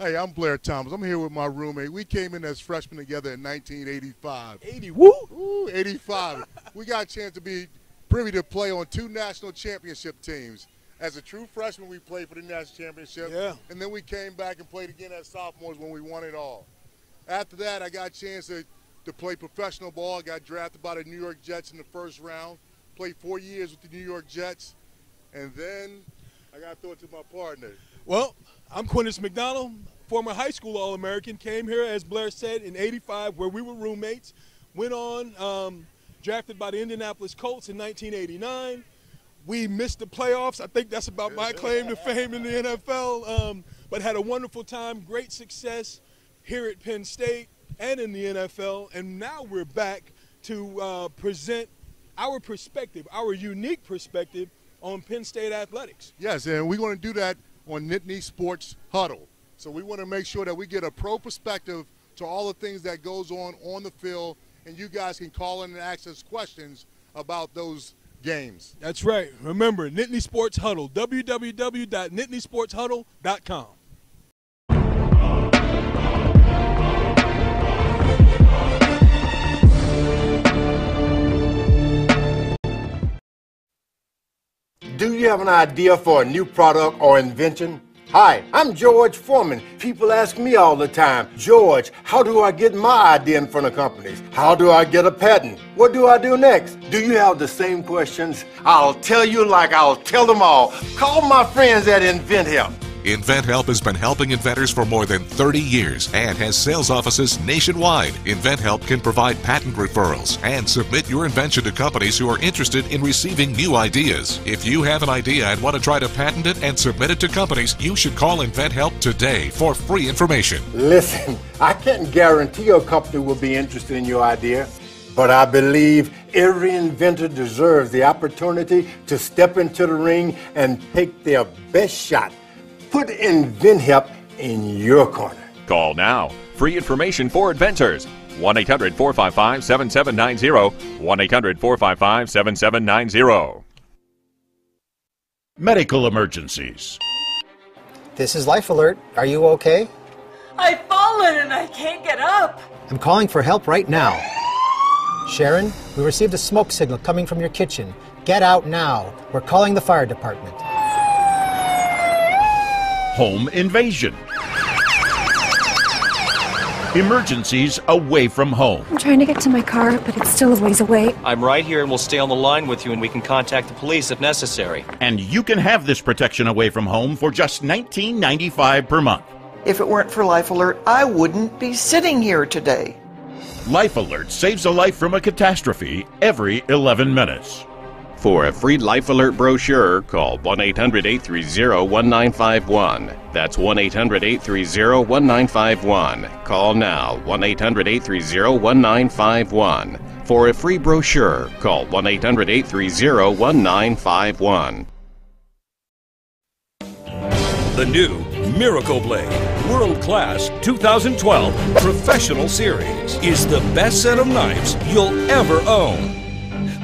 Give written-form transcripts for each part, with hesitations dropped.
Hey, I'm Blair Thomas. I'm here with my roommate. We came in as freshmen together in 1985. 80, woo! Ooh, 85. We got a chance to be privy to play on 2 national championship teams. As a true freshman, we played for the national championship. Yeah. And then we came back and played again as sophomores when we won it all. After that, I got a chance to play professional ball. I got drafted by the New York Jets in the first round. Played 4 years with the New York Jets. And then I got to throw it to my partner. Well, I'm Quintus McDonald, former high school All-American. Came here, as Blair said, in '85, where we were roommates. Went on, drafted by the Indianapolis Colts in 1989. We missed the playoffs. I think that's about my claim to fame in the NFL. But had a wonderful time, great success here at Penn State and in the NFL. And now we're back to present our perspective, our unique perspective on Penn State athletics. Yes, and we're going to do that on Nittany Sports Huddle. So we want to make sure that we get a pro perspective to all the things that goes on the field, and you guys can call in and ask us questions about those games. That's right. Remember, Nittany Sports Huddle, www.nittanysportshuddle.com. Do you have an idea for a new product or invention? Hi, I'm George Foreman. People ask me all the time, George, how do I get my idea in front of companies? How do I get a patent? What do I do next? Do you have the same questions? I'll tell you like I'll tell them all. Call my friends at INVENTHELP. INVENTHELP has been helping inventors for more than 30 years and has sales offices nationwide. INVENTHELP can provide patent referrals and submit your invention to companies who are interested in receiving new ideas. If you have an idea and want to try to patent it and submit it to companies, you should call INVENTHELP today for free information. Listen, I can't guarantee your company will be interested in your idea, but I believe every inventor deserves the opportunity to step into the ring and take their best shot. Put INVENTHELP in your corner. Call now. Free information for inventors. 1-800-455-7790. 1-800-455-7790. Medical emergencies. This is Life Alert. Are you okay? I've fallen and I can't get up. I'm calling for help right now. Sharon, we received a smoke signal coming from your kitchen. Get out now. We're calling the fire department. Home invasion. Emergencies away from home. I'm trying to get to my car, but it's still a ways away. I'm right here and we'll stay on the line with you and we can contact the police if necessary. And you can have this protection away from home for just $19.95 per month. If it weren't for Life Alert, I wouldn't be sitting here today. Life Alert saves a life from a catastrophe every 11 minutes. For a free Life Alert brochure, call 1-800-830-1951. That's 1-800-830-1951. Call now, 1-800-830-1951. For a free brochure, call 1-800-830-1951. The new Miracle Blade World Class 2012 Professional Series is the best set of knives you'll ever own.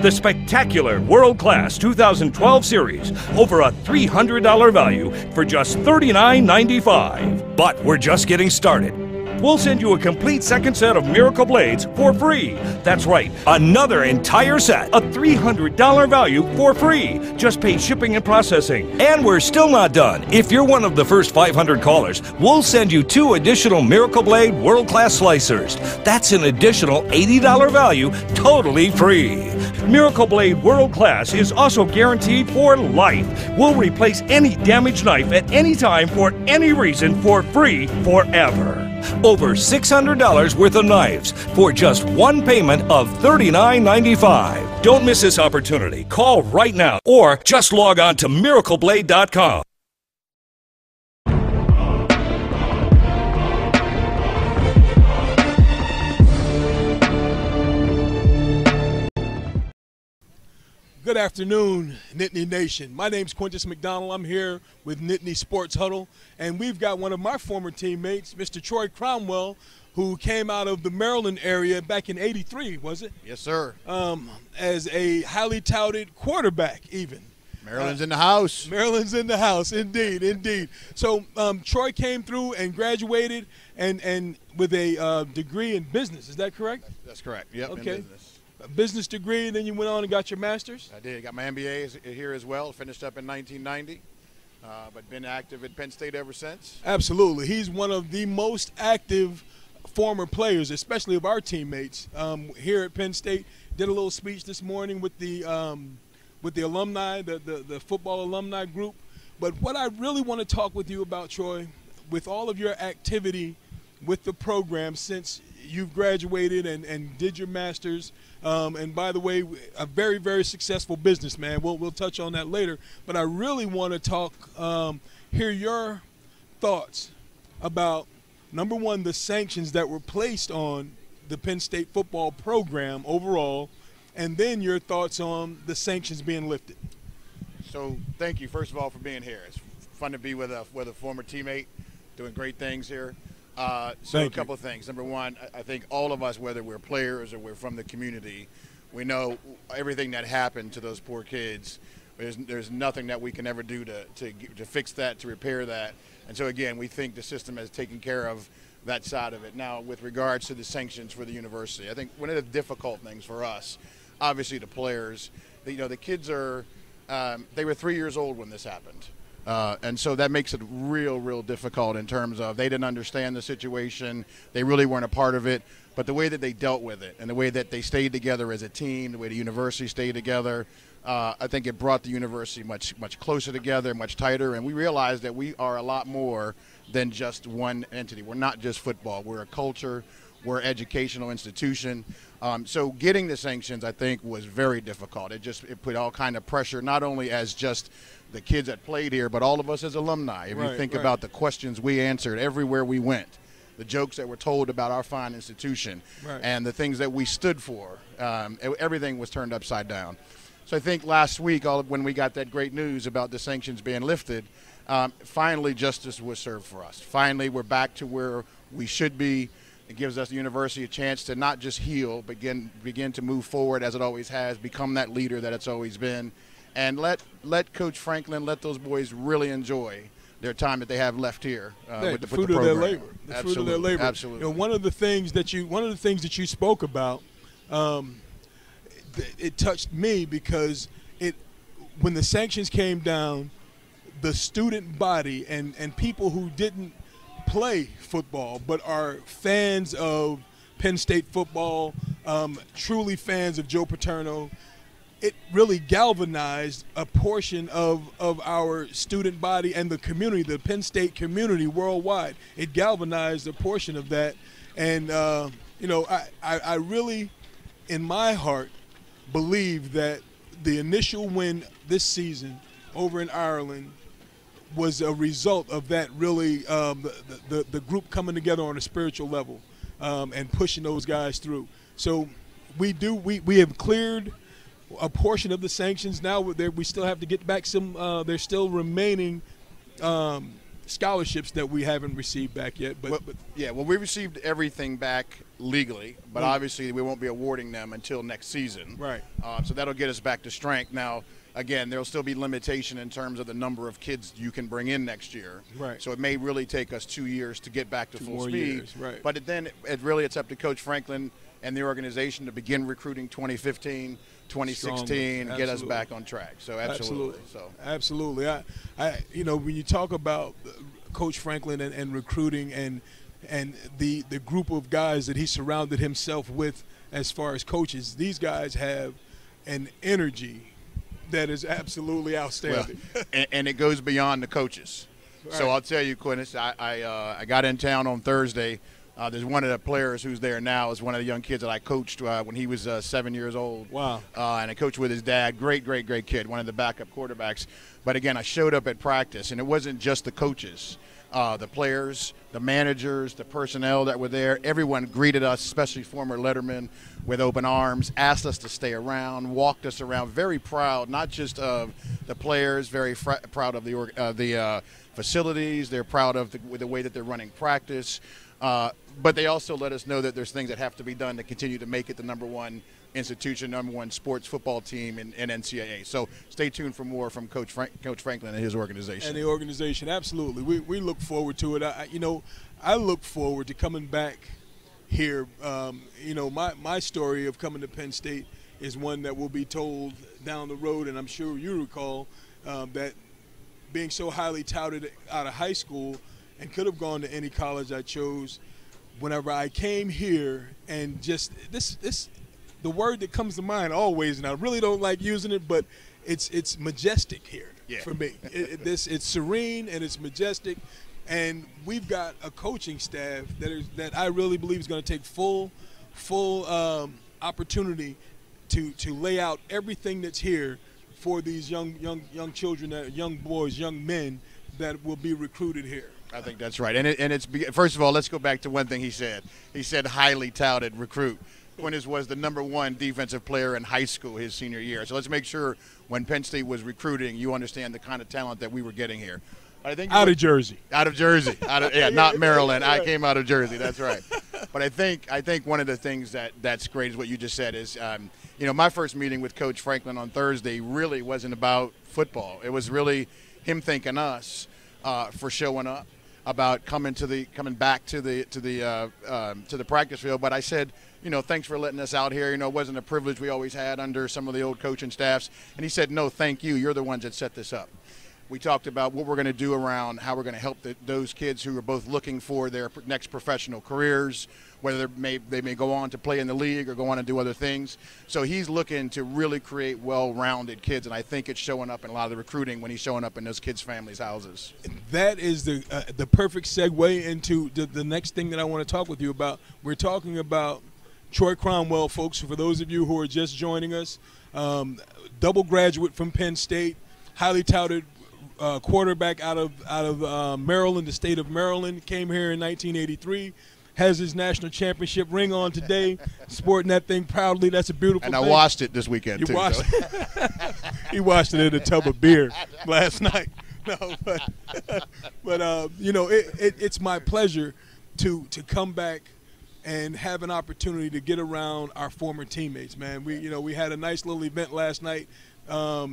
The spectacular World Class 2012 series, over a $300 value for just $39.95. But we're just getting started. We'll send you a complete second set of Miracle Blades for free. That's right, another entire set, a $300 value for free. Just pay shipping and processing. And we're still not done. If you're one of the first 500 callers, we'll send you 2 additional Miracle Blade World Class slicers. That's an additional $80 value, totally free. Miracle Blade World Class is also guaranteed for life. We'll replace any damaged knife at any time for any reason for free forever. Over $600 worth of knives for just one payment of $39.95. Don't miss this opportunity. Call right now or just log on to miracleblade.com. Good afternoon, Nittany Nation. My name's Quintus McDonald. I'm here with Nittany Sports Huddle, and we've got one of my former teammates, Mr. Troy Cromwell, who came out of the Maryland area back in '83, was it? Yes, sir. As a highly touted quarterback even. Maryland's in the house. Maryland's in the house, indeed, indeed. So Troy came through and graduated and with a degree in business. Is that correct? That's correct. Yep. Okay. In business. A business degree, and then you went on and got your master's? I did. Got my MBA here as well. Finished up in 1990, but been active at Penn State ever since. Absolutely. He's one of the most active former players, especially of our teammates here at Penn State. Did a little speech this morning with the alumni, the football alumni group. But what I really want to talk with you about, Troy, with all of your activity with the program since you've graduated and did your master's, and by the way, a very, very successful businessman. We'll touch on that later. But I really want to talk, hear your thoughts about, number one, the sanctions that were placed on the Penn State football program overall, and then your thoughts on the sanctions being lifted. So thank you, first of all, for being here. It's fun to be with a former teammate doing great things here. So a couple of things. Number one, I think all of us, whether we're players or we're from the community, we know everything that happened to those poor kids. There's nothing that we can ever do to fix that, to repair that. And so, again, we think the system has taken care of that side of it. Now, with regards to the sanctions for the university, I think one of the difficult things for us, obviously the players, the kids are they were 3 years old when this happened. And so that makes it real difficult in terms of they didn't understand the situation. They really weren't a part of it. But the way that they dealt with it and the way that they stayed together as a team, the way the university stayed together, I think it brought the university much closer together, much tighter. And we realized that we are a lot more than just one entity. We're not just football. We're a culture. We're an educational institution. So getting the sanctions, I think, was very difficult. It put all kind of pressure, not only as just the kids that played here, but all of us as alumni. If you think about the questions we answered everywhere we went, the jokes that were told about our fine institution, and the things that we stood for, everything was turned upside down. So I think last week, when we got that great news about the sanctions being lifted, finally justice was served for us. Finally, we're back to where we should be. It gives us, the university, a chance to not just heal, but begin to move forward as it always has, become that leader that it's always been, and let Coach Franklin, let those boys really enjoy their time that they have left here with the fruit program. of their labor. The Absolutely. fruit of their labor. Absolutely. One of the things that you spoke about, it touched me because when the sanctions came down, the student body and people who didn't play football but are fans of Penn State football, truly fans of Joe Paterno, it really galvanized a portion of our student body and the community, the Penn State community worldwide. It galvanized a portion of that. And, I really, in my heart, believe that the initial win this season over in Ireland was a result of that, really, the group coming together on a spiritual level and pushing those guys through. So we have cleared a portion of the sanctions. Now we still have to get back some. There's still remaining scholarships that we haven't received back yet. But we received everything back legally, but obviously we won't be awarding them until next season. Right. So that'll get us back to strength. Now, again, there'll still be limitation in terms of the number of kids you can bring in next year. Right. So it may really take us 2 years to get back to full speed. Years, right. But it's up to Coach Franklin and the organization to begin recruiting 2015, 2016, and get us back on track. So absolutely. Absolutely. When you talk about Coach Franklin and recruiting and the group of guys that he surrounded himself with as far as coaches, these guys have an energy that is absolutely outstanding. Well, and it goes beyond the coaches. Right. So I'll tell you, Quintus, I got in town on Thursday. There's one of the players who's there now is one of the young kids that I coached when he was 7 years old. Wow. And I coached with his dad. Great kid, one of the backup quarterbacks. But, again, I showed up at practice, and it wasn't just the coaches. The players, the managers, the personnel that were there, everyone greeted us, especially former lettermen, with open arms, asked us to stay around, walked us around, very proud, not just of the players, very proud of the facilities. They're proud of the way that they're running practice. But they also let us know that there's things that have to be done to continue to make it the #1 institution, #1 sports football team in NCAA. So stay tuned for more from Coach Franklin and his organization. And the organization, absolutely. We look forward to it. I look forward to coming back here. My story of coming to Penn State is one that will be told down the road, and I'm sure you recall that being so highly touted out of high school and could have gone to any college I chose, whenever I came here, and just the word that comes to mind always, and I really don't like using it, but it's majestic here for me. It's serene and it's majestic, and we've got a coaching staff that I really believe is going to take full opportunity to lay out everything that's here for these young children, young boys, young men that will be recruited here. I think that's right. And it's first of all, let's go back to one thing he said. He said highly touted recruit. Quintus was the #1 defensive player in high school his senior year. So let's make sure when Penn State was recruiting, you understand the kind of talent that we were getting here. I think out of Jersey. Out of Jersey. Not Maryland. I came out of Jersey. That's right. But I think one of the things that's great is what you just said is, my first meeting with Coach Franklin on Thursday really wasn't about football. It was really him thanking us for showing up, about coming back to the practice field. But I said, thanks for letting us out here. It wasn't a privilege we always had under some of the old coaching staffs. And he said, no, thank you. You're the ones that set this up. We talked about what we're going to do around how we're going to help those kids who are both looking for their next professional careers, whether they may go on to play in the league or go on and do other things. So he's looking to really create well-rounded kids, and I think it's showing up in a lot of the recruiting when he's showing up in those kids' families' houses. That is the perfect segue into the next thing that I want to talk with you about. We're talking about Troy Cromwell, folks. For those of you who are just joining us, double graduate from Penn State, highly touted quarterback out of Maryland, the state of Maryland, came here in 1983, has his national championship ring on today, sporting that thing proudly. That's a beautiful thing. And I washed it this weekend, too. Washed it. He washed it in a tub of beer last night. No, but it's my pleasure to come back and have an opportunity to get around our former teammates, man. We had a nice little event last night. I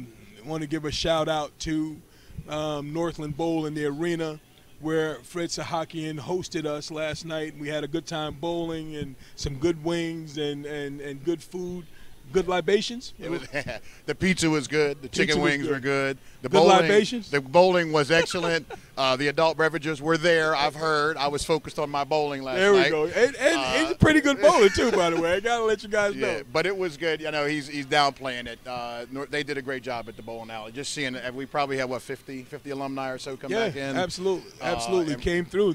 want to give a shout out to Northland Bowl in the arena, where Fred Sahakian hosted us last night. We had a good time bowling and some good wings and good food, good libations. The pizza was good. The chicken wings were good. The libations. The bowling was excellent. The adult beverages were there. I've heard. I was focused on my bowling last night. There we go. And he's a pretty good bowler too, by the way. I gotta let you guys know. But it was good. He's downplaying it. They did a great job at the bowling alley. Just seeing it, we probably had 50 alumni or so come back in. Absolutely. Came through.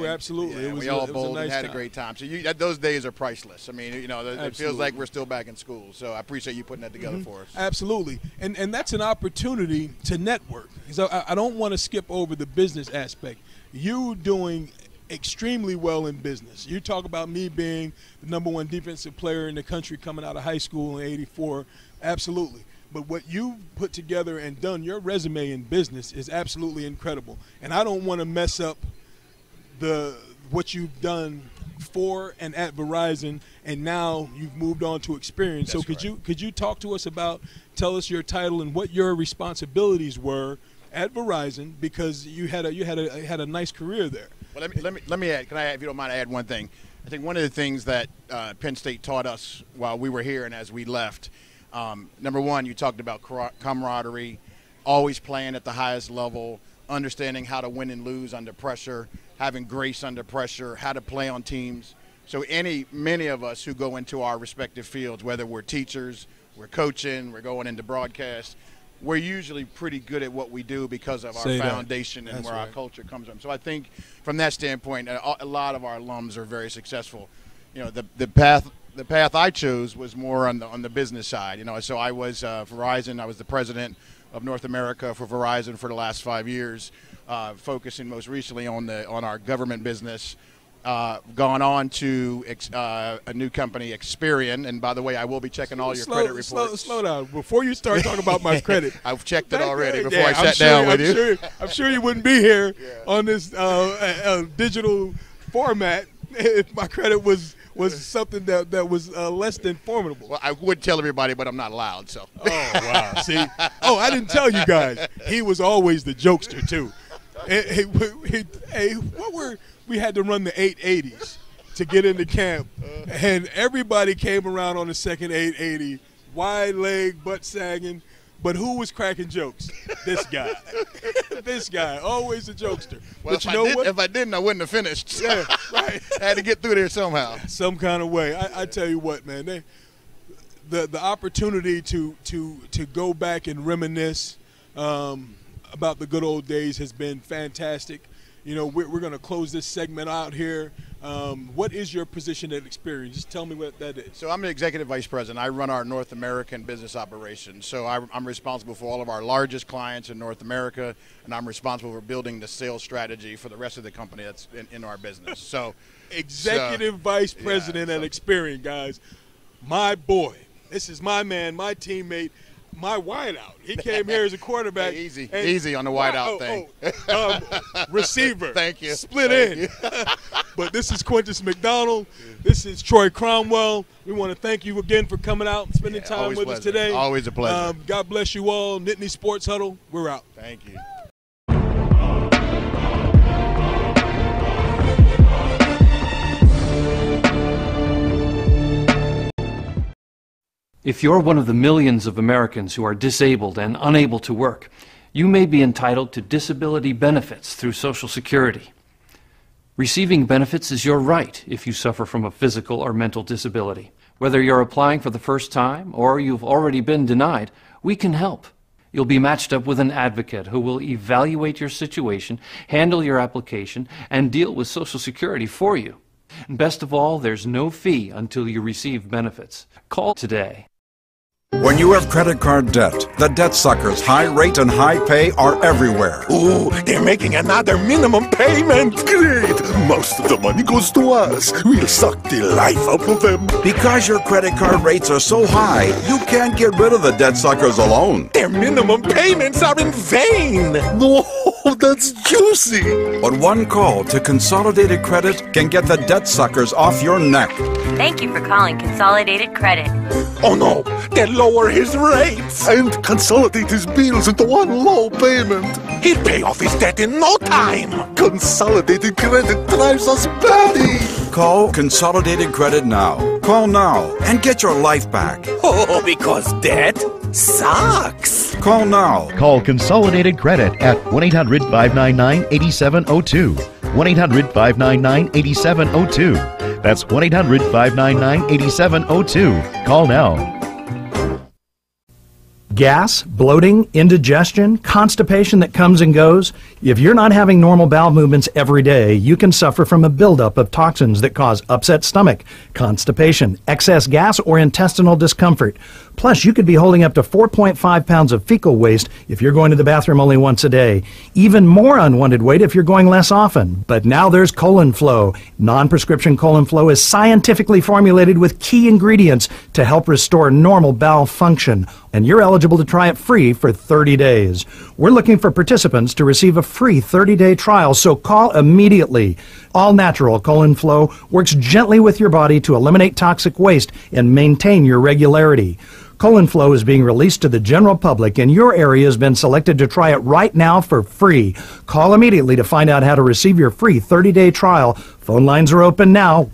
Absolutely. Yeah, we all bowled and had a great time. So those days are priceless. I mean, it feels like we're still back in school. So I appreciate you putting that together for us. Absolutely. And that's an opportunity to network. Because I don't want to skip over the business aspect. You doing extremely well in business. You talk about me being the #1 defensive player in the country coming out of high school in '84. Absolutely. But what you put together and done, your resume in business is absolutely incredible. And I don't want to mess up what you've done for and at Verizon, and now you've moved on to Experience. So could you talk to us about, tell us your title and what your responsibilities were at Verizon, because you had a nice career there. Well, let me add. Can I, if you don't mind, add one thing? I think one of the things that Penn State taught us while we were here and as we left, #1, you talked about camaraderie, always playing at the highest level, understanding how to win and lose under pressure, having grace under pressure, how to play on teams. So many of us who go into our respective fields, whether we're teachers, we're coaching, we're going into broadcast, we're usually pretty good at what we do because of our foundation and where our culture comes from. So I think from that standpoint, a lot of our alums are very successful. The path I chose was more on the business side. So I was Verizon. I was the president of North America for Verizon for the last 5 years, focusing most recently on our government business. Gone on to a new company, Experian, and by the way, I will be checking all your credit reports. Slow down. Before you start talking about my credit. I've checked it already before I sat down with you. I'm sure you wouldn't be here on this digital format if my credit was was something that was less than formidable. Well, I would tell everybody, but I'm not allowed. So. Oh wow! See, I didn't tell you guys. He was always the jokester too. We had to run the 880s to get into camp, and everybody came around on the second 880, wide leg, butt sagging. But who was cracking jokes? This guy. This guy, always a jokester. Well, but you know what? If I didn't, I wouldn't have finished. Yeah, right. I had to get through there somehow. Some kind of way. I tell you what, man. The opportunity to go back and reminisce about the good old days has been fantastic. You know, we're going to close this segment out here. What is your position at Experian? Just tell me what that is. So I'm the executive vice president. I run our North American business operations. So I'm responsible for all of our largest clients in North America, and I'm responsible for building the sales strategy for the rest of the company that's in our business. So executive vice president at Experian, guys. My boy. This is my man, my teammate, my wideout. He came here as a quarterback. Hey, easy on the wideout thing. Receiver. Thank you. Split in. But this is Quintus McDonald. This is Troy Cromwell. We want to thank you again for coming out and spending time with us today. Always a pleasure. God bless you all. Nittany Sports Huddle. We're out. Thank you. If you're one of the millions of Americans who are disabled and unable to work, you may be entitled to disability benefits through Social Security. Receiving benefits is your right if you suffer from a physical or mental disability. Whether you're applying for the first time or you've already been denied, we can help. You'll be matched up with an advocate who will evaluate your situation, handle your application, and deal with Social Security for you. And best of all, there's no fee until you receive benefits. Call today. When you have credit card debt, the debt suckers, high rate and high pay are everywhere. Ooh, they're making another minimum payment. Great. Most of the money goes to us. We'll suck the life out of them. Because your credit card rates are so high, you can't get rid of the debt suckers alone. Their minimum payments are in vain. No, that's juicy. But one call to Consolidated Credit can get the debt suckers off your neck. Thank you for calling Consolidated Credit. Oh no, they'll lower his rates and consolidate his bills into one low payment. He'll pay off his debt in no time. Consolidated Credit drives us batty. Call Consolidated Credit now. Call now and get your life back. Oh, because debt sucks. Call now. Call Consolidated Credit at 1-800-599-8702. 1-800-599-8702. That's 1-800-599-8702. Call now. Gas, bloating, indigestion, constipation that comes and goes. If you're not having normal bowel movements every day, you can suffer from a buildup of toxins that cause upset stomach, constipation, excess gas, or intestinal discomfort. Plus, you could be holding up to 4.5 pounds of fecal waste if you're going to the bathroom only once a day. Even more unwanted weight if you're going less often. But now there's Colon Flow. Non-prescription Colon Flow is scientifically formulated with key ingredients to help restore normal bowel function. And you're eligible to try it free for 30 days. We're looking for participants to receive a free 30-day trial, so call immediately. All natural Colon Flow works gently with your body to eliminate toxic waste and maintain your regularity. Colon Flow is being released to the general public, and your area has been selected to try it right now for free. Call immediately to find out how to receive your free 30-day trial. Phone lines are open now.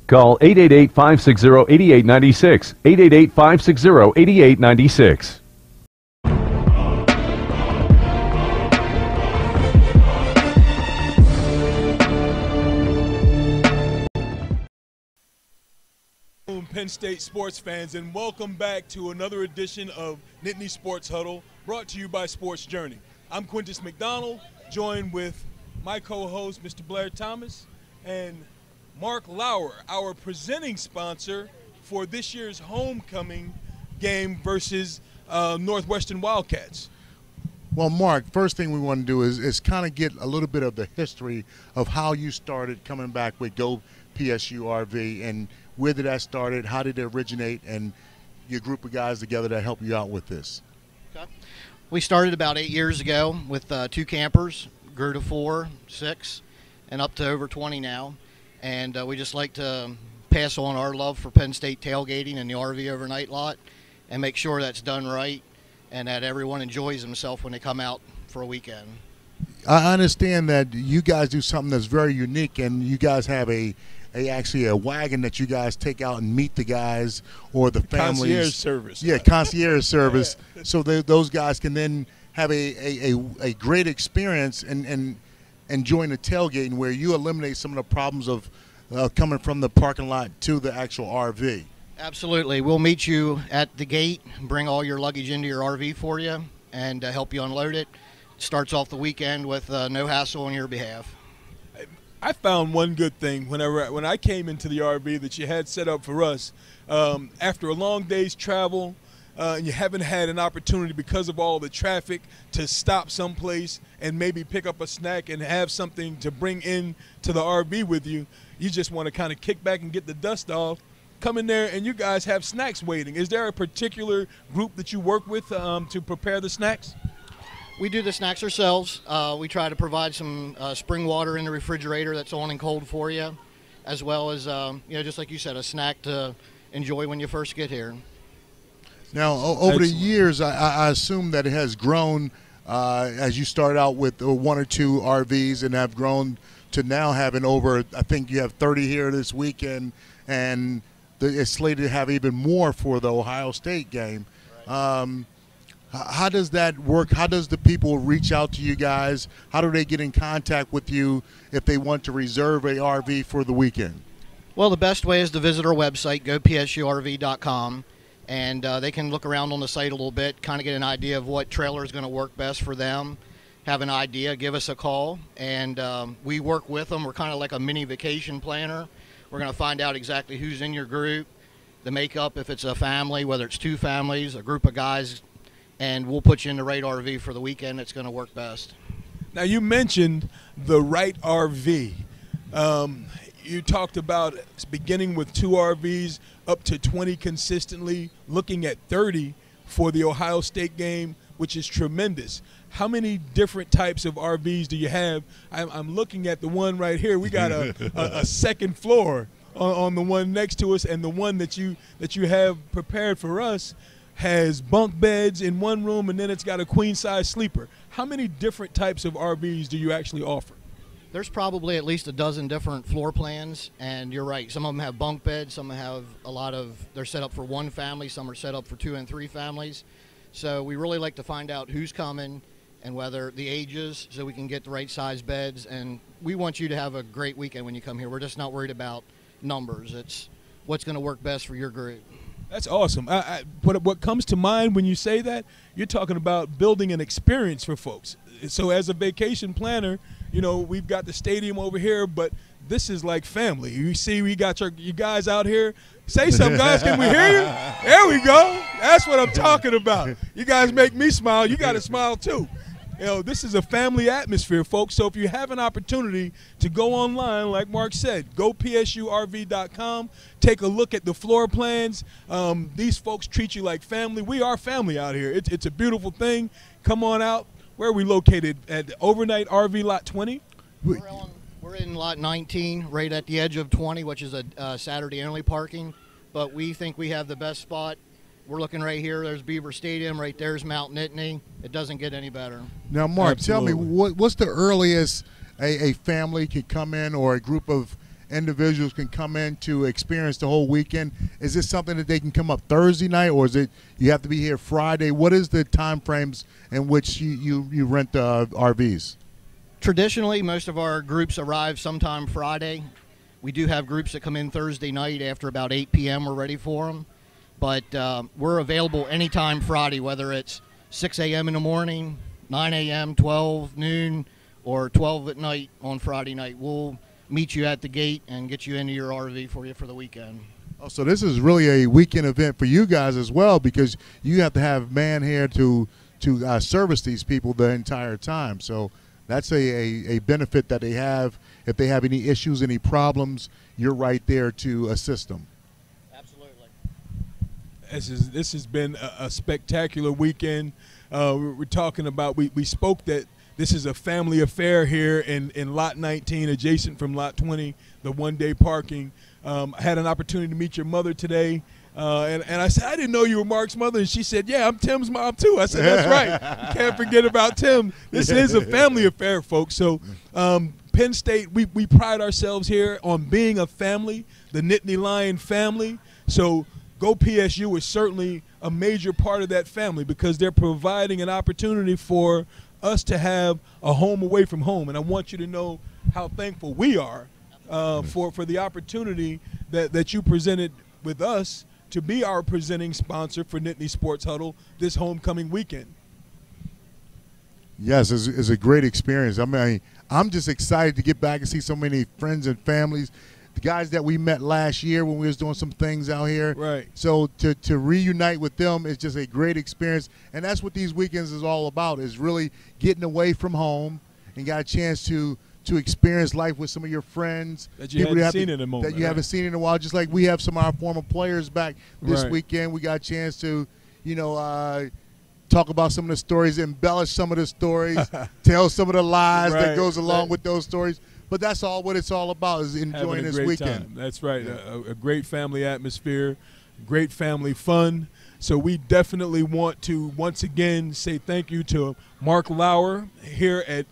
Call 888-560-8896. 888-560-8896. Penn State sports fans, and welcome back to another edition of Nittany Sports Huddle, brought to you by Sports Journey. I'm Quintus McDonald, joined with my co-host, Mr. Blair Thomas, and Mark Lauer, our presenting sponsor for this year's homecoming game versus Northwestern Wildcats. Well, Mark, first thing we want to do is kind of get a little bit of the history of how you started coming back with GO PSU RV, and where did that started, how did it originate, and your group of guys together that help you out with this. Okay. We started about 8 years ago with 2 campers, grew to 4, 6, and up to over 20 now. And we just like to pass on our love for Penn State tailgating in the RV overnight lot and make sure that's done right and that everyone enjoys themselves when they come out for a weekend. I understand that you guys do something that's very unique, and you guys have actually a wagon that you guys take out and meet the guys or the families. Concierge service. Yeah, concierge service. So those guys can then have a great experience and enjoying the tailgating, where you eliminate some of the problems of coming from the parking lot to the actual RV. Absolutely. We'll meet you at the gate, bring all your luggage into your RV for you, and help you unload it. Starts off the weekend with no hassle on your behalf. I found one good thing when I came into the RV that you had set up for us. After a long day's travel, and you haven't had an opportunity because of all the traffic to stop someplace and maybe pick up a snack and have something to bring in to the RV with you, you just want to kind of kick back and get the dust off. Come in there and you guys have snacks waiting. Is there a particular group that you work with to prepare the snacks? We do the snacks ourselves. We try to provide some spring water in the refrigerator that's on and cold for you, as well as, just like you said, a snack to enjoy when you first get here. Now, over the years, I assume that it has grown as you started out with 1 or 2 RVs and have grown to now having over, I think you have 30 here this weekend, and it's slated to have even more for the Ohio State game. Right. How does that work? How does the people reach out to you guys? How do they get in contact with you if they want to reserve a RV for the weekend? Well, the best way is to visit our website, GoPSURV.com, and they can look around on the site a little bit, kind of get an idea of what trailer is going to work best for them, have an idea, give us a call, and we work with them. We're kind of like a mini vacation planner. We're going to find out exactly who's in your group, the makeup, if it's a family, whether it's 2 families, a group of guys, and we'll put you in the right RV for the weekend that's going to work best. Now, you mentioned the right RV. You talked about beginning with 2 RVs, up to 20 consistently, looking at 30 for the Ohio State game, which is tremendous. How many different types of RVs do you have? I'm looking at the one right here. We got a second floor on the one next to us, and the one that you have prepared for us has bunk beds in one room, and then it's got a queen-size sleeper. How many different types of RVs do you actually offer? There's probably at least a dozen different floor plans, and you're right. Some of them have bunk beds, some have they're set up for 1 family, some are set up for 2 and 3 families. So we really like to find out who's coming and whether the ages, so we can get the right size beds. And we want you to have a great weekend when you come here. We're just not worried about numbers. It's what's going to work best for your group. That's awesome. What comes to mind when you say that, you're talking about building an experience for folks. So as a vacation planner, we've got the stadium over here, but this is like family. You see, we got you guys out here. Say something, guys. Can we hear you? There we go. That's what I'm talking about. You guys make me smile. You got to smile too. This is a family atmosphere, folks. So if you have an opportunity to go online, like Mark said, go PSURV.com, take a look at the floor plans. These folks treat you like family. We are family out here. It's a beautiful thing. Come on out. Where are we located? At the overnight RV lot 20? We're in lot 19, right at the edge of 20, which is a Saturday-only parking. But we think we have the best spot. We're looking right here. There's Beaver Stadium. Right there's Mount Nittany. It doesn't get any better. Now, Mark, Absolutely. Tell me, what's the earliest a family can come in, or a group of individuals can come in to experience the whole weekend? Is this something that they can come up Thursday night, or is it you have to be here Friday? What is the time frames in which you rent the RVs? Traditionally, most of our groups arrive sometime Friday. We do have groups that come in Thursday night after about 8 p.m. We're ready for them. But we're available anytime Friday, whether it's 6 a.m. in the morning, 9 a.m., 12, noon, or 12 at night on Friday night. We'll meet you at the gate and get you into your RV for you for the weekend. Oh, so this is really a weekend event for you guys as well, because you have to have man here to service these people the entire time. So that's a benefit that they have. If they have any issues, any problems, you're right there to assist them. Absolutely. This has been a spectacular weekend. We're talking about, we spoke that This is a family affair here in Lot 19, adjacent from Lot 20, the one-day parking. I had an opportunity to meet your mother today, and I said, I didn't know you were Mark's mother. And she said, yeah, I'm Tim's mom too. I said, that's right. You can't forget about Tim. This is a family affair, folks. So Penn State, we pride ourselves here on being a family, the Nittany Lion family. So Go PSU is certainly a major part of that family because they're providing an opportunity for us to have a home away from home. And I want you to know how thankful we are for the opportunity that you presented with us to be our presenting sponsor for Nittany Sports Huddle this homecoming weekend. Yes, it's a great experience. I mean, I'm just excited to get back and see so many friends and families, the guys that we met last year when we was doing some things out here. Right. So to reunite with them is just a great experience, and that's what these weekends is all about, is really getting away from home and got a chance to experience life with some of your friends that you haven't seen in a moment, that you haven't seen in a while. Just like we have some of our former players back this Right. weekend, we got a chance to, talk about some of the stories, embellish some of the stories, tell some of the lies that goes along with those stories. But that's all what it's all about, is enjoying this weekend. Time. That's right. Yeah. A great family atmosphere, great family fun. So we definitely want to once again say thank you to Mark Lauer here at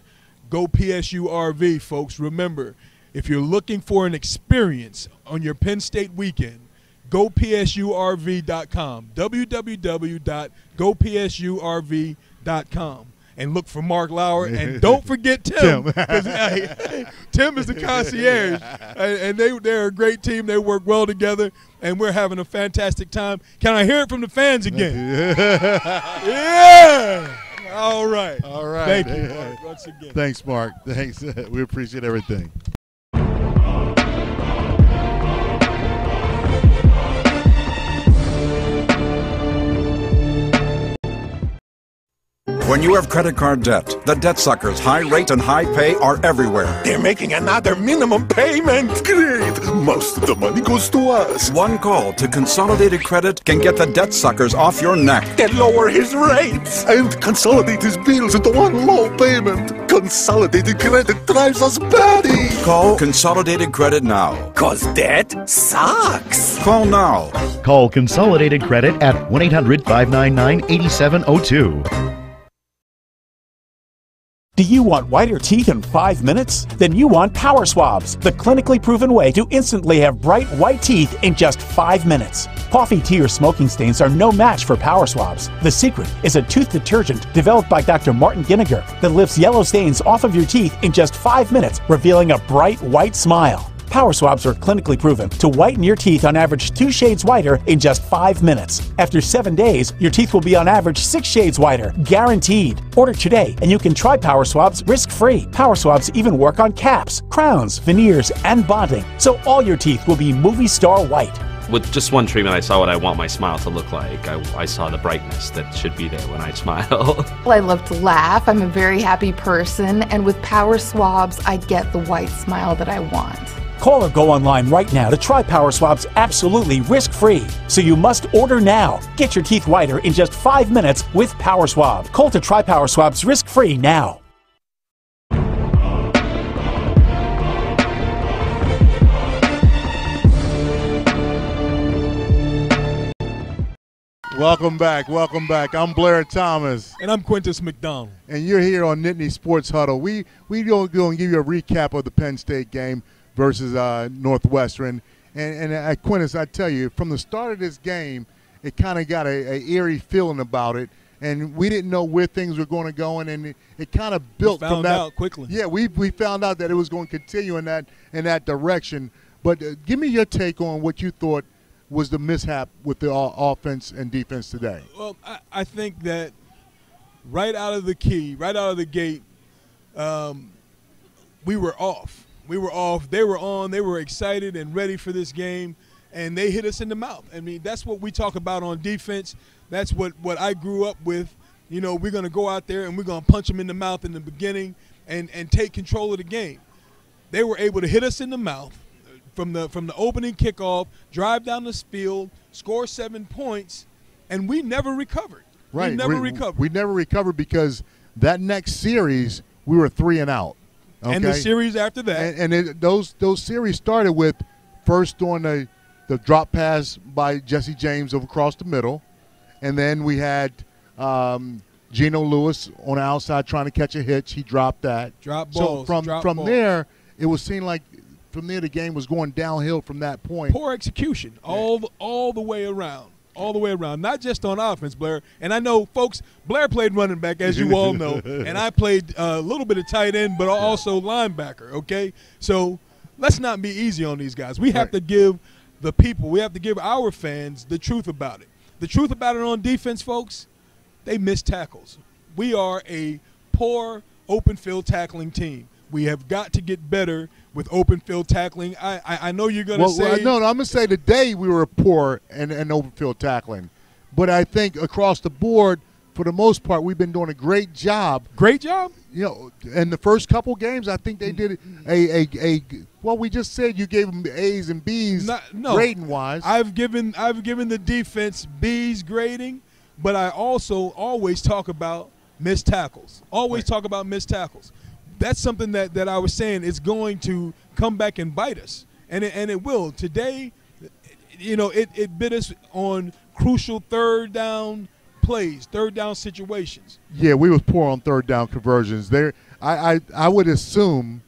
Go PSU RV, folks. Remember, if you're looking for an experience on your Penn State weekend, GoPSURV.com, www.gopsurv.com. And look for Mark Lauer, and don't forget Tim. Tim is the concierge, and they're a great team. They work well together, and we're having a fantastic time. Can I hear it from the fans again? Yeah! All right. All right. Thank you, Mark, once again. Thanks, Mark. Thanks. We appreciate everything. When you have credit card debt, the debt suckers' high rate and high pay are everywhere. They're making another minimum payment. Great. Most of the money goes to us. One call to Consolidated Credit can get the debt suckers off your neck. They lower his rates and consolidate his bills into one low payment. Consolidated Credit drives us batty. Call Consolidated Credit now. 'Cause debt sucks. Call now. Call Consolidated Credit at 1-800-599-8702. Do you want whiter teeth in 5 minutes? Then you want Power Swabs, the clinically proven way to instantly have bright white teeth in just 5 minutes. Coffee, tea, or smoking stains are no match for Power Swabs. The secret is a tooth detergent developed by Dr. Martin Ginniger that lifts yellow stains off of your teeth in just 5 minutes, revealing a bright white smile. Power Swabs are clinically proven to whiten your teeth on average 2 shades whiter in just 5 minutes. After 7 days, your teeth will be on average 6 shades whiter, guaranteed. Order today and you can try Power Swabs risk-free. Power Swabs even work on caps, crowns, veneers, and bonding, so all your teeth will be movie star white. With just one treatment, I saw what I want my smile to look like. I saw the brightness that should be there when I smile. I love to laugh. I'm a very happy person, and with Power Swabs, I get the white smile that I want. Call or go online right now to try Power Swabs absolutely risk-free. So you must order now. Get your teeth whiter in just 5 minutes with Power Swab. Call to try Power Swabs risk-free now. Welcome back. Welcome back. I'm Blair Thomas. And I'm Quintus McDonald. And you're here on Nittany Sports Huddle. We going to give you a recap of the Penn State game versus Northwestern. And Quintus, I tell you, from the start of this game, it kind of got a eerie feeling about it. And we didn't know where things were going to go, and it kind of built from that. We found out quickly. Yeah, we found out that it was going to continue in that direction. But give me your take on what you thought was the mishap with the offense and defense today. Well, I think that right out of the gate, we were off. We were off. They were on. They were excited and ready for this game, and they hit us in the mouth. I mean, that's what we talk about on defense. That's what I grew up with. You know, we're going to go out there and we're going to punch them in the mouth in the beginning and take control of the game. They were able to hit us in the mouth from the opening kickoff, drive down the field, score 7 points, and we never recovered. Right. We never recovered. We never recovered because that next series we were 3 and out. Okay? And the series after that. Those series started with first on the drop pass by Jesse James across the middle, and then we had Geno Lewis on the outside trying to catch a hitch. He dropped that. Drop balls. So from there, it was seeming like from there the game was going downhill from that point. Poor execution all the way around. All the way around, not just on offense, Blair. And I know, folks, Blair played running back, as you all know, and I played a little bit of tight end, but also linebacker, okay? So let's not be easy on these guys. We have to give the people, we have to give our fans the truth about it. The truth about it on defense, folks, they miss tackles. We are a poor open field tackling team. We have got to get better with open field tackling. I know you're going to say. No, I'm going to say today we were poor in open field tackling. But I think across the board, for the most part, we've been doing a great job. Great job? You know, in the first couple games, I think they did well, we just said you gave them A's and B's grading-wise. I've given the defense B's grading, but I also always talk about missed tackles. Talk about missed tackles. That's something that I was saying is going to come back and bite us, and it will. Today, you know, it bit us on crucial third down plays, third down situations. Yeah, we was poor on third down conversions. I would assume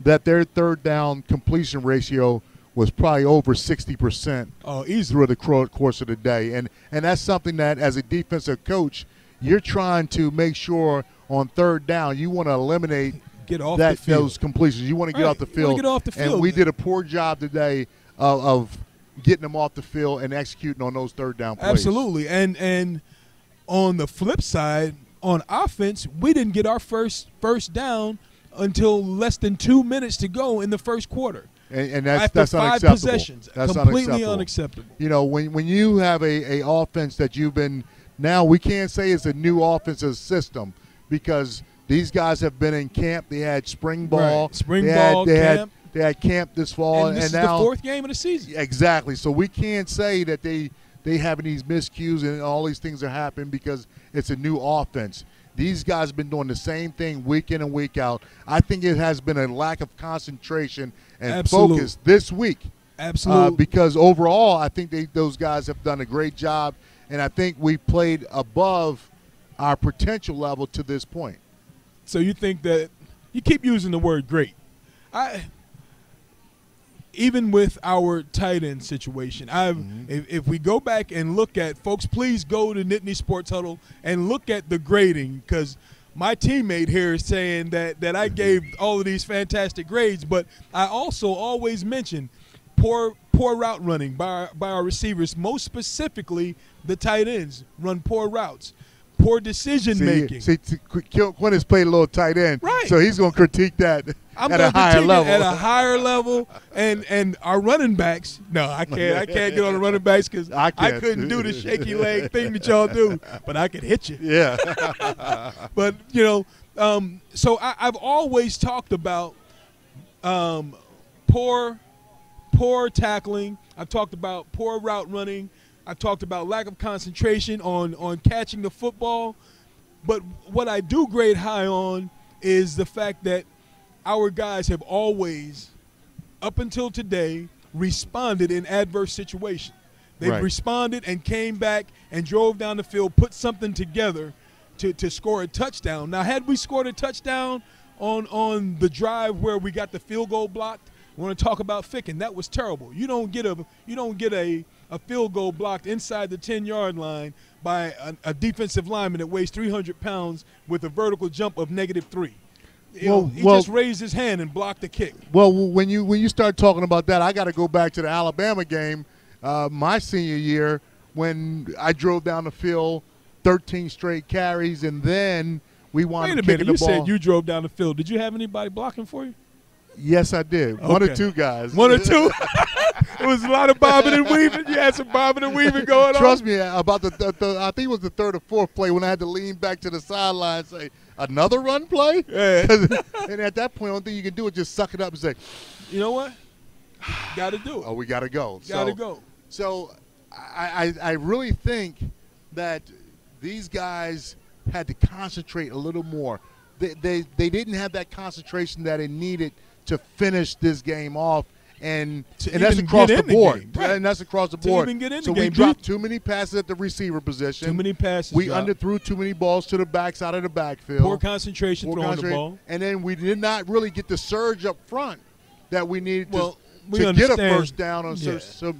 that their third down completion ratio was probably over 60%. Oh, easy through the course of the day, and that's something that as a defensive coach, you're trying to make sure on third down you want to eliminate. Get off the field. Those completions. You want to get off the field. Get off the field. And we did a poor job today of getting them off the field and executing on those third down plays. Absolutely. And on the flip side, on offense, we didn't get our first down until less than 2 minutes to go in the first quarter. And that's After 5 unacceptable. possessions. That's completely unacceptable. You know, when you have a offense that you've been – now we can't say it's a new offensive system because – these guys have been in camp. They had spring ball. Right. Camp. They had camp this fall. And this is now, the 4th game of the season. Exactly. So we can't say that they having these miscues and all these things are happening because it's a new offense. These guys have been doing the same thing week in and week out. I think it has been a lack of concentration and focus this week. Absolutely. Because overall, I think those guys have done a great job, and I think we played above our potential level to this point. So you think that you keep using the word great. Even with our tight end situation, if we go back and look at, folks, please go to Nittany Sports Huddle and look at the grading because my teammate here is saying that I gave all of these fantastic grades, but I also always mention poor route running by our receivers, most specifically the tight ends run poor routes. Poor decision making. Quintus played a little tight end, right? So he's going to critique that at a higher level. At a higher level, and our running backs. No, I can't get on the running backs because I couldn't do the shaky leg thing that y'all do, but I could hit you. Yeah. But you know, so I've always talked about poor tackling. I've talked about poor route running. I talked about lack of concentration on catching the football. But what I do grade high on is the fact that our guys have always, up until today, responded in adverse situations. They've responded and came back and drove down the field, put something together to score a touchdown. Now, had we scored a touchdown on the drive where we got the field goal blocked, we want to talk about Ficken. That was terrible. You don't get a field goal blocked inside the 10-yard line by a defensive lineman that weighs 300 pounds with a vertical jump of -3. He just raised his hand and blocked the kick. Well, when you start talking about that, I got to go back to the Alabama game my senior year when I drove down the field 13 straight carries, and then we wound up kicking the ball. You said you drove down the field. Did you have anybody blocking for you? Yes, I did. Okay. 1 or 2 guys. 1 or 2? It was a lot of bobbing and weaving. You had some bobbing and weaving going on. Trust me, about the I think it was the 3rd or 4th play when I had to lean back to the sideline and say, another run play? Yeah. And at that point, the only thing you can do is just suck it up and say, you know what? Got to do it. Oh, we got to go. Got to go. So I really think that these guys had to concentrate a little more. they didn't have that concentration that it needed to finish this game off. And that's across the board. Right. And that's across the board. Even get in so the we game. dropped too many passes at the receiver position. Too many passes. We underthrew too many balls to the backside of the backfield. Poor concentration throwing the ball. And then we did not really get the surge up front that we needed to get a first down on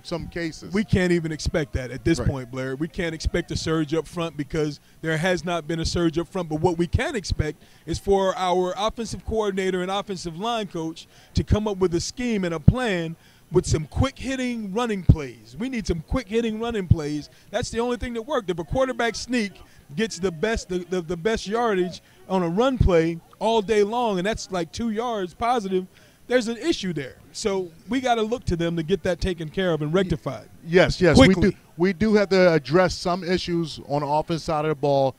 some cases. We can't even expect that at this point, Blair. We can't expect a surge up front because there has not been a surge up front. But what we can expect is for our offensive coordinator and offensive line coach to come up with a scheme and a plan with some quick-hitting running plays. We need some quick-hitting running plays. That's the only thing that worked. If a quarterback sneak gets the best yardage on a run play all day long, and that's like 2 yards positive, there's an issue there. So we got to look to them to get that taken care of and rectified. Yes, quickly. We do have to address some issues on the offense side of the ball,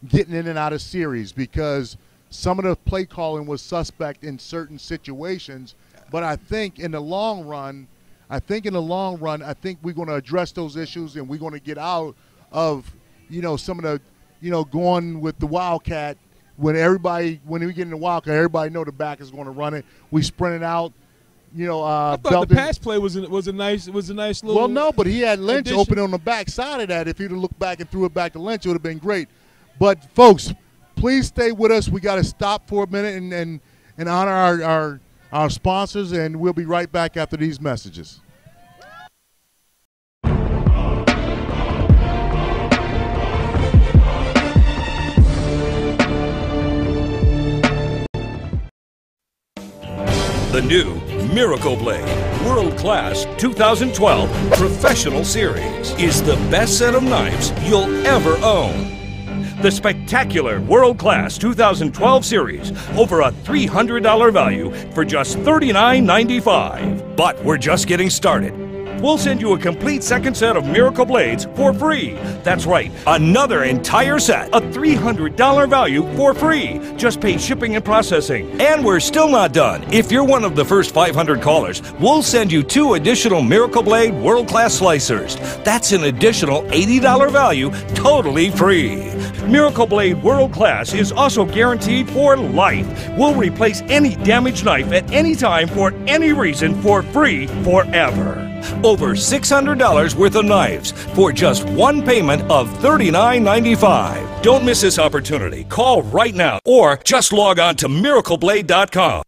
getting in and out of series, because some of the play calling was suspect in certain situations. But I think in the long run, I think we're going to address those issues, and we're going to get out of, some of the, going with the Wildcat. When we get in the Wildcat, everybody know the back is going to run it. We sprinted out. I thought the pass play was a nice little. Well, no, but he had Lynch addition. open on the back side of that. If he'd have looked back and threw it back to Lynch, it would have been great. But folks, please stay with us. We got to stop for a minute and honor our sponsors, and we'll be right back after these messages. The new Miracle Blade World Class 2012 Professional Series is the best set of knives you'll ever own. The spectacular World Class 2012 Series, over a $300 value for just $39.95. But we're just getting started. We'll send you a complete second set of Miracle Blades for free. That's right, another entire set, a $300 value for free. Just pay shipping and processing. And we're still not done. If you're one of the first 500 callers, we'll send you 2 additional Miracle Blade World Class Slicers. That's an additional $80 value, totally free. Miracle Blade World Class is also guaranteed for life. We'll replace any damaged knife at any time for any reason for free forever. Over $600 worth of knives for just one payment of $39.95. Don't miss this opportunity. Call right now or just log on to miracleblade.com.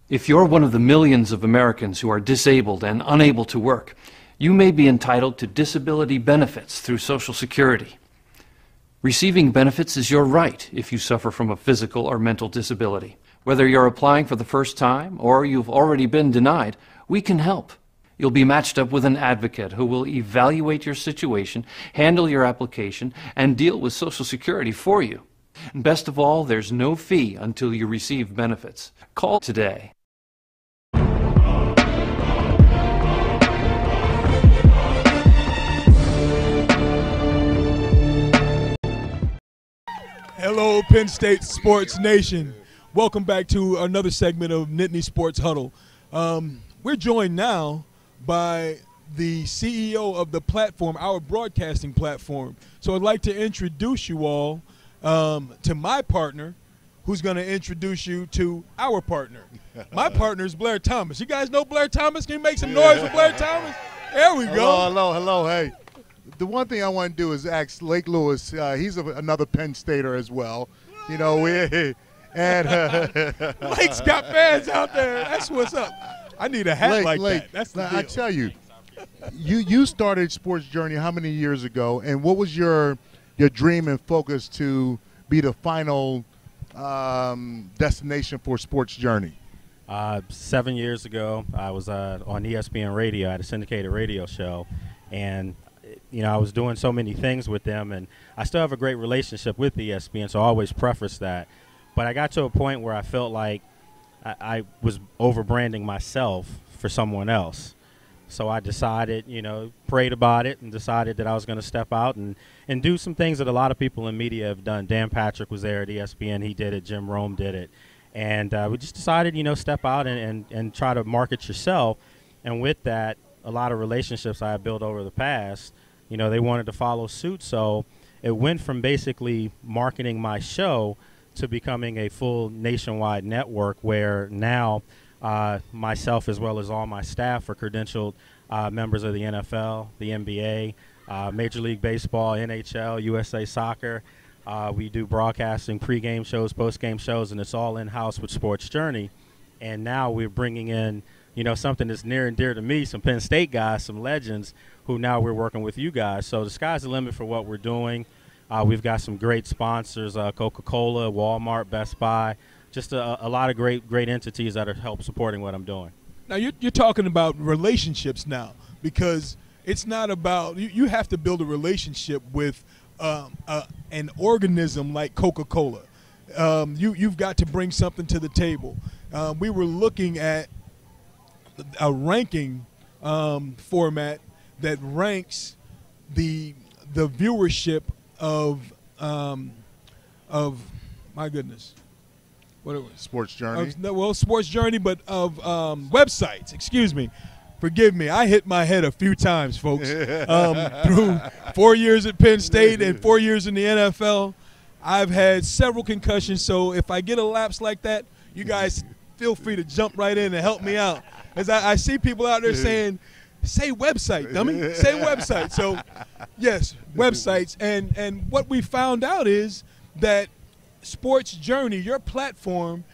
If you're one of the millions of Americans who are disabled and unable to work, you may be entitled to disability benefits through Social Security. Receiving benefits is your right if you suffer from a physical or mental disability. Whether you're applying for the first time or you've already been denied, we can help. You'll be matched up with an advocate who will evaluate your situation, handle your application, and deal with Social Security for you. And best of all, there's no fee until you receive benefits. Call today. Hello, Penn State Sports Nation. Welcome back to another segment of Nittany Sports Huddle. We're joined now by the CEO of the platform, our broadcasting platform. So I'd like to introduce you all to my partner, who's going to introduce you to our partner. My partner is Blair Thomas. You guys know Blair Thomas? Can you make some noise for Blair Thomas? There we go. Hello. Hey, the one thing I want to do is ask Lake Lewis. He's another Penn Stater as well. Lake's got fans out there. That's what's up. I need a hat like that. That's the deal. I tell you, you started Sports Journey how many years ago, and what was your dream and focus to be the final destination for Sports Journey? 7 years ago, I was on ESPN Radio. I had a syndicated radio show, and I was doing so many things with them, and I still have a great relationship with ESPN, so I always preface that. But I got to a point where I felt like I was over-branding myself for someone else. So I decided, prayed about it and decided that I was going to step out and do some things that a lot of people in media have done. Dan Patrick was there at ESPN. He did it. Jim Rome did it. And we just decided, step out and try to market yourself. And with that, a lot of relationships I had built over the past, they wanted to follow suit. So it went from basically marketing my show to becoming a full nationwide network where now myself as well as all my staff are credentialed members of the NFL, the NBA, Major League Baseball, NHL, USA Soccer. We do broadcasting, pregame shows, postgame shows, and it's all in-house with Sports Journey. And now we're bringing in, something that's near and dear to me, some Penn State guys, some legends, who now we're working with you guys. So the sky's the limit for what we're doing. We've got some great sponsors, Coca-Cola, Walmart, Best Buy, just a lot of great entities that are help supporting what I'm doing. Now, you're talking about relationships now, because it's not about – you have to build a relationship with an organism like Coca-Cola. You've got to bring something to the table. We were looking at a ranking format that ranks the viewership of my goodness, what it was? Sports Journey. Sports Journey, but of websites. Excuse me. Forgive me. I hit my head a few times, folks. Through 4 years at Penn State and 4 years in the NFL, I've had several concussions. So if I get a lapse like that, you guys feel free to jump right in and help me out. As I see people out there saying, say website, dummy. Say website. So, yes, websites. And what we found out is that Sports Journey, your platform,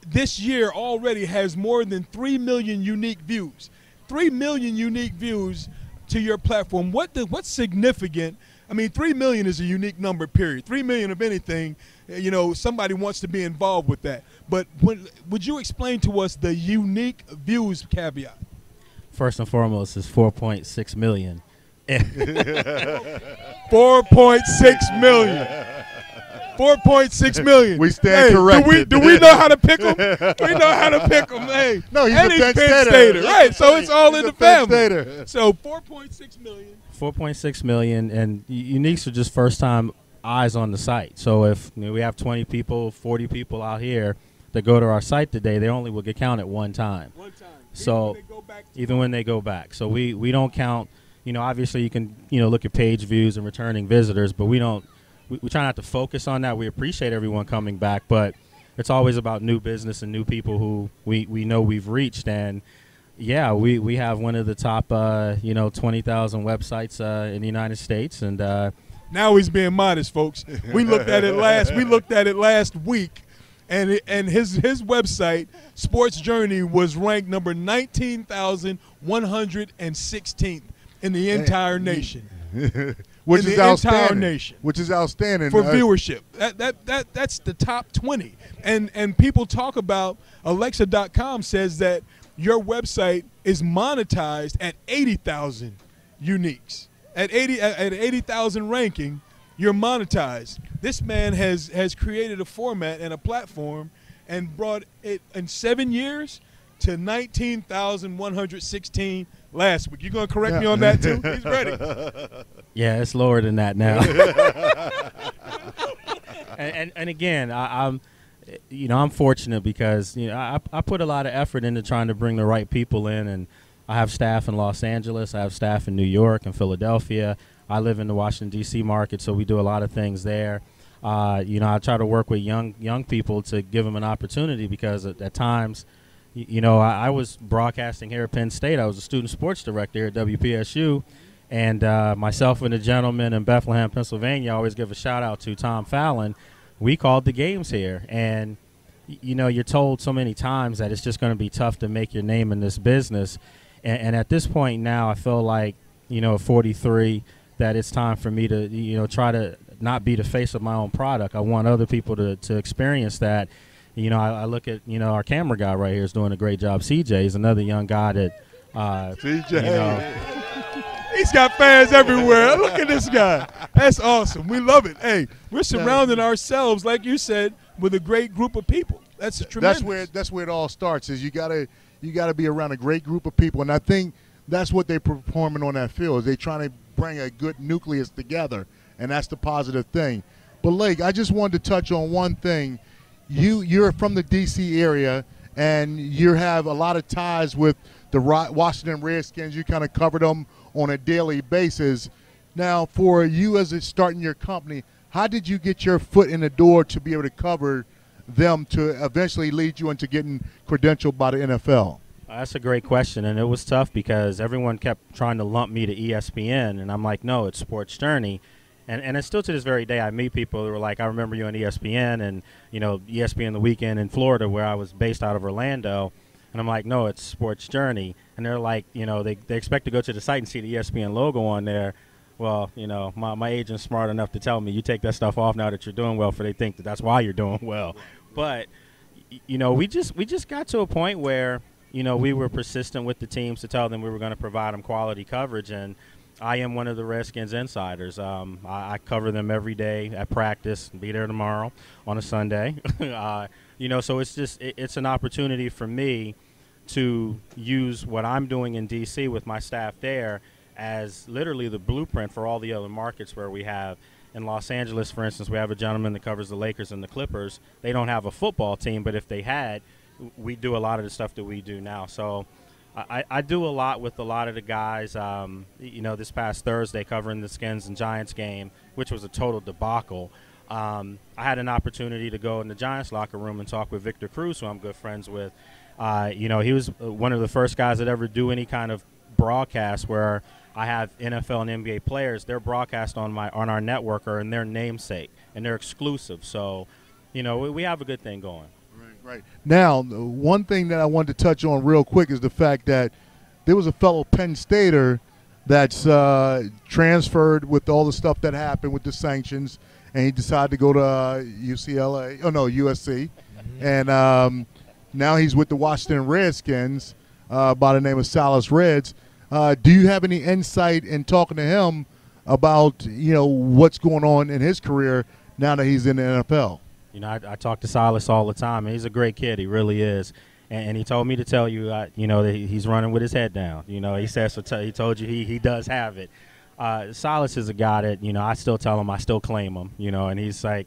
this year already has more than 3 million unique views. 3 million unique views to your platform. What's significant? I mean, 3 million is a unique number, period. 3 million of anything, somebody wants to be involved with that. But would you explain to us the unique views caveat? First and foremost is 4.6 million. 4.6 million. 4.6 million. We stand corrected. Do we know how to pick them? We know how to pick them. Hey, no, he's a Penn Stater, right? So it's all in the family. Stater. So 4.6 million. 4.6 million, and uniques are just first-time eyes on the site. So if we have 20 people, 40 people out here that go to our site today, they only will get counted one time. So even when they go back. So we don't count. Obviously you can look at page views and returning visitors, but we don't. We try not to focus on that. We appreciate everyone coming back, but it's always about new business and new people who we know we've reached. And, yeah, we have one of the top, 20,000 websites in the United States. And now he's being modest, folks. We looked at it last week, and his website, Sports Journey, was ranked number 19,116th in the entire nation. Which is outstanding. Entire nation. Which is outstanding for viewership. That's the top 20. And people talk about Alexa.com says that your website is monetized at 80,000 uniques. At 80,000 ranking, you're monetized. This man has created a format and a platform and brought it in 7 years to 19,116 last week. You going to correct me on that too? He's ready. Yeah, it's lower than that now. and again, I'm fortunate because I put a lot of effort into trying to bring the right people in, and I have staff in Los Angeles, I have staff in New York and Philadelphia. I live in the Washington D.C. market, so we do a lot of things there. I try to work with young people to give them an opportunity because at times. I was broadcasting here at Penn State. I was a student sports director here at WPSU, and myself and a gentleman in Bethlehem, Pennsylvania, I always give a shout-out to Tom Fallon. We called the games here, and, you're told so many times that it's just going to be tough to make your name in this business. And at this point now, I feel like, at 43, that it's time for me to, try to not be the face of my own product. I want other people to experience that. I look at, our camera guy right here is doing a great job. CJ is another young guy that, CJ. He's got fans everywhere. Look at this guy. That's awesome. We love it. Hey, we're surrounding ourselves, like you said, with a great group of people. That's tremendous. That's where it all starts. Is you gotta be around a great group of people, and I think that's what they're performing on that field. Is they trying to bring a good nucleus together, and that's the positive thing. But Lake, I just wanted to touch on one thing. You're from the D.C. area, and you have a lot of ties with the Washington Redskins. You kind of cover them on a daily basis. Now, for you as it's starting your company, How did you get your foot in the door to be able to cover them to eventually lead you into getting credentialed by the NFL? That's a great question, and it was tough because everyone kept trying to lump me to ESPN, and I'm like, no, it's Sports Journey. And it's still to this very day, I meet people who are like, I remember you on ESPN and, ESPN The Weekend in Florida where I was based out of Orlando. And I'm like, no, it's Sports Journey. And they're like, they expect to go to the site and see the ESPN logo on there. Well, my agent's smart enough to tell me, you take that stuff off now that you're doing well, for they think that's why you're doing well. But, we just got to a point where, we were persistent with the teams to tell them we were going to provide them quality coverage. And I am one of the Redskins insiders. I cover them every day at practice, be there tomorrow on a Sunday. So it's an opportunity for me to use what I'm doing in D.C. with my staff there as literally the blueprint for all the other markets where we have. In Los Angeles, for instance, we have a gentleman that covers the Lakers and the Clippers. They don't have a football team, but if they had, we do a lot of the stuff that we do now. So I do a lot with a lot of the guys. This past Thursday covering the Skins and Giants game, which was a total debacle. I had an opportunity to go in the Giants locker room and talk with Victor Cruz, who I'm good friends with. He was one of the first guys that ever do any kind of broadcast where I have NFL and NBA players. They're broadcast on our network or in their namesake, and they're exclusive. So, we have a good thing going. Right. Now, one thing that I wanted to touch on real quick is the fact that there was a fellow Penn Stater that's transferred with all the stuff that happened with the sanctions, and he decided to go to USC. Mm-hmm. And now he's with the Washington Redskins by the name of Silas Reds. Do you have any insight in talking to him about, what's going on in his career now that he's in the NFL? I talk to Silas all the time, and he's a great kid. He really is. And he told me to tell you, that he's running with his head down. He says, he told you he does have it. Silas is a guy that, I still tell him, I still claim him, and he's like,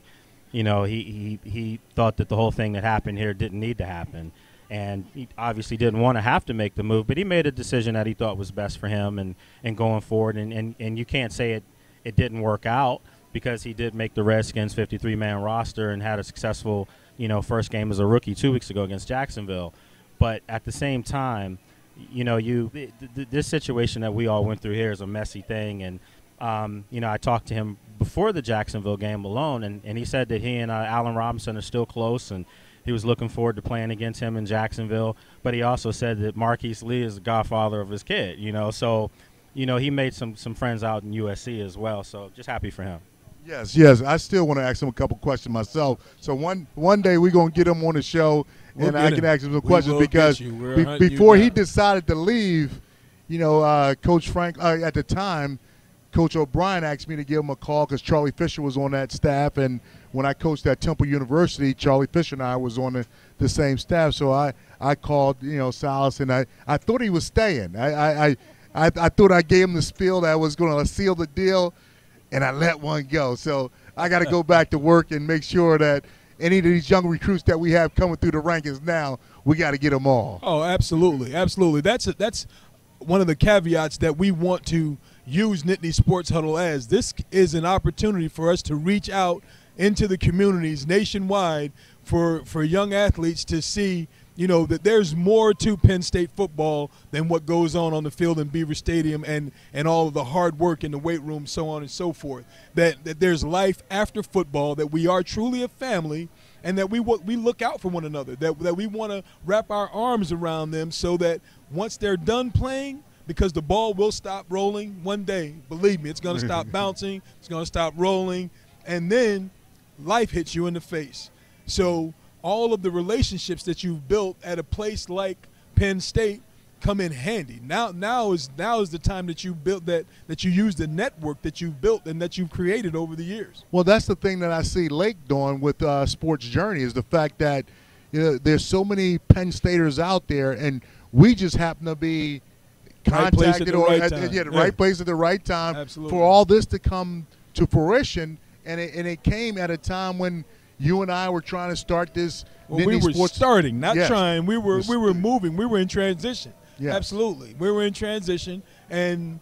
he thought that the whole thing that happened here didn't need to happen. And he obviously didn't want to have to make the move, but he made a decision that he thought was best for him and going forward. And you can't say it didn't work out, because he did make the Redskins 53-man roster and had a successful, first game as a rookie 2 weeks ago against Jacksonville. But at the same time, this situation that we all went through here is a messy thing. And, I talked to him before the Jacksonville game alone, and he said that he and Allen Robinson are still close, and he was looking forward to playing against him in Jacksonville. But he also said that Marquise Lee is the godfather of his kid, So, he made some friends out in USC as well. So just happy for him. Yes. I still want to ask him a couple questions myself. So one day we're going to get him on the show, and I can ask him some questions because before he decided to leave, Coach Frank, at the time, Coach O'Brien asked me to give him a call because Charlie Fisher was on that staff, and when I coached at Temple University, Charlie Fisher and I was on the same staff. So I called, Silas, and I thought he was staying. I thought I gave him the spiel that I was going to seal the deal, and I let one go. So I got to go back to work and make sure that any of these young recruits that we have coming through the rankings now, we got to get them all. Oh, absolutely. That's one of the caveats that we want to use Nittany Sports Huddle as. This is an opportunity for us to reach out into the communities nationwide for young athletes to see that there's more to Penn State football than what goes on the field in Beaver Stadium and all of the hard work in the weight room, so on and so forth. That there's life after football, that we are truly a family, and that we look out for one another, that we want to wrap our arms around them so that once they're done playing, because the ball will stop rolling one day, believe me, it's going to stop bouncing, it's going to stop rolling, and then life hits you in the face. So all of the relationships that you've built at a place like Penn State come in handy. Now is the time that you built that you use the network that you've built and that you've created over the years. Well, that's the thing that I see Lake doing with Sports Journey is the fact that there's so many Penn Staters out there, and we just happen to be contacted the right place at the right time. Absolutely. For all this to come to fruition, and it came at a time when you and I were trying to start this. Well, we were starting, not trying. We were moving. We were in transition. Yes. Absolutely, we were in transition, and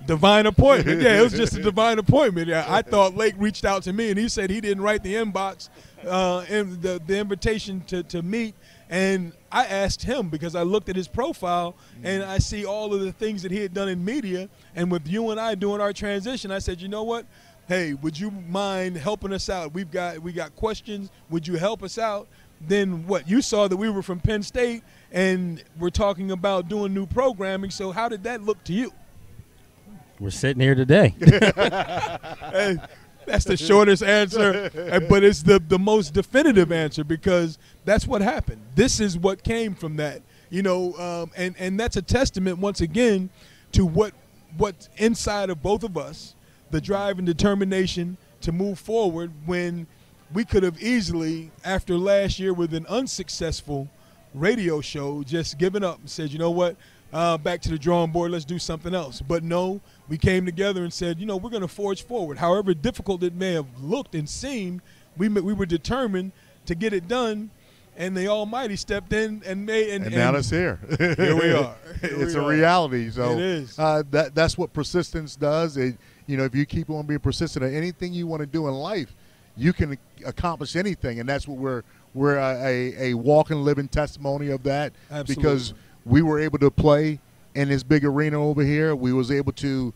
Divine appointment. Yeah, it was just a divine appointment. Yeah, I thought Lake reached out to me, and he said he didn't write the inbox, the invitation to meet. And I asked him because I looked at his profile, and I see all of the things that he had done in media. And with you and I doing our transition, I said, you know what? Hey, would you mind helping us out? We got questions. Would you help us out? Then what? You saw that we were from Penn State, and we're talking about doing new programming. So how did that look to you? We're sitting here today. Hey, that's the shortest answer, but it's the most definitive answer because that's what happened. This is what came from that, you know, and that's a testament once again to what's inside of both of us, the drive and determination to move forward when we could have easily, after last year with an unsuccessful radio show, just given up and said, you know what, back to the drawing board, let's do something else. But no, we came together and said, you know, we're going to forge forward. However difficult it may have looked and seemed, we were determined to get it done, and the Almighty stepped in and made. And now it's here. Here we are. It's a reality. So it is. That's what persistence does. You know, if you keep on being persistent at anything you want to do in life, you can accomplish anything, and that's what we're a walking, living testimony of that. Absolutely. Because we were able to play in this big arena over here. We was able to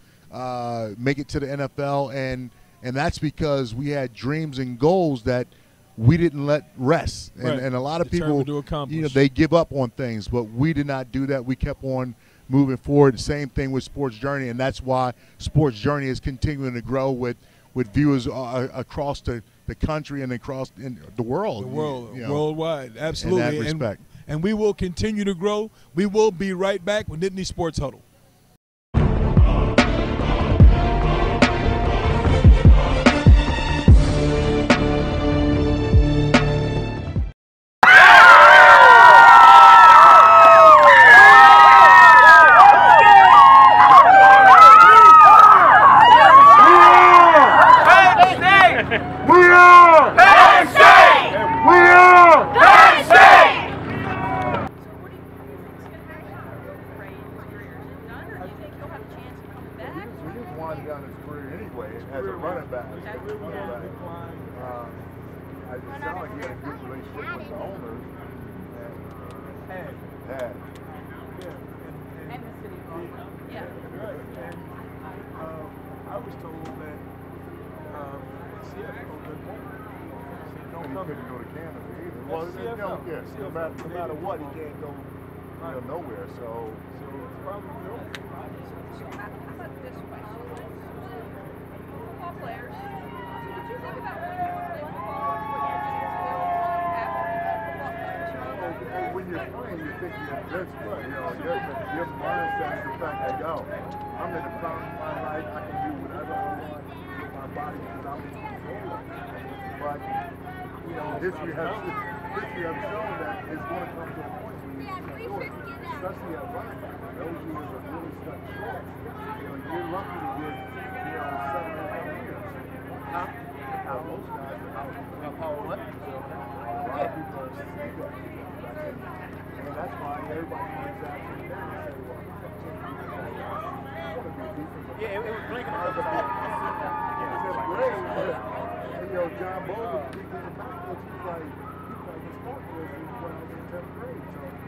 make it to the NFL, and that's because we had dreams and goals that we didn't let rest. Right. And a lot of people, you know, they give up on things, but we did not do that. We kept on moving forward. The same thing with Sports Journey, and that's why Sports Journey is continuing to grow with viewers across the country and across the world. The world, you know, worldwide, absolutely. In that respect. And we will continue to grow. We will be right back with Nittany Sports Huddle. No matter what, he can't go nowhere. So it's probably How about this question? Football players, did you think about when you were playing football? When you're playing, you think you're invincible. You know, your mindset is the fact that, I'm in the prime of my life. I can do whatever I want with my body because I'm in control of it. But, you know, history has shown that it's going to come to a point where you can't do it, especially at running back. Those years are really stuck short. You know, you're lucky to get, 7 or 8 years. How most guys are how electric. So a lot of people are saying that. And that's why everybody wants that to say, yeah, it was blinking out the back. John Bogle, he's like, his sport was when I was in 10th grade. So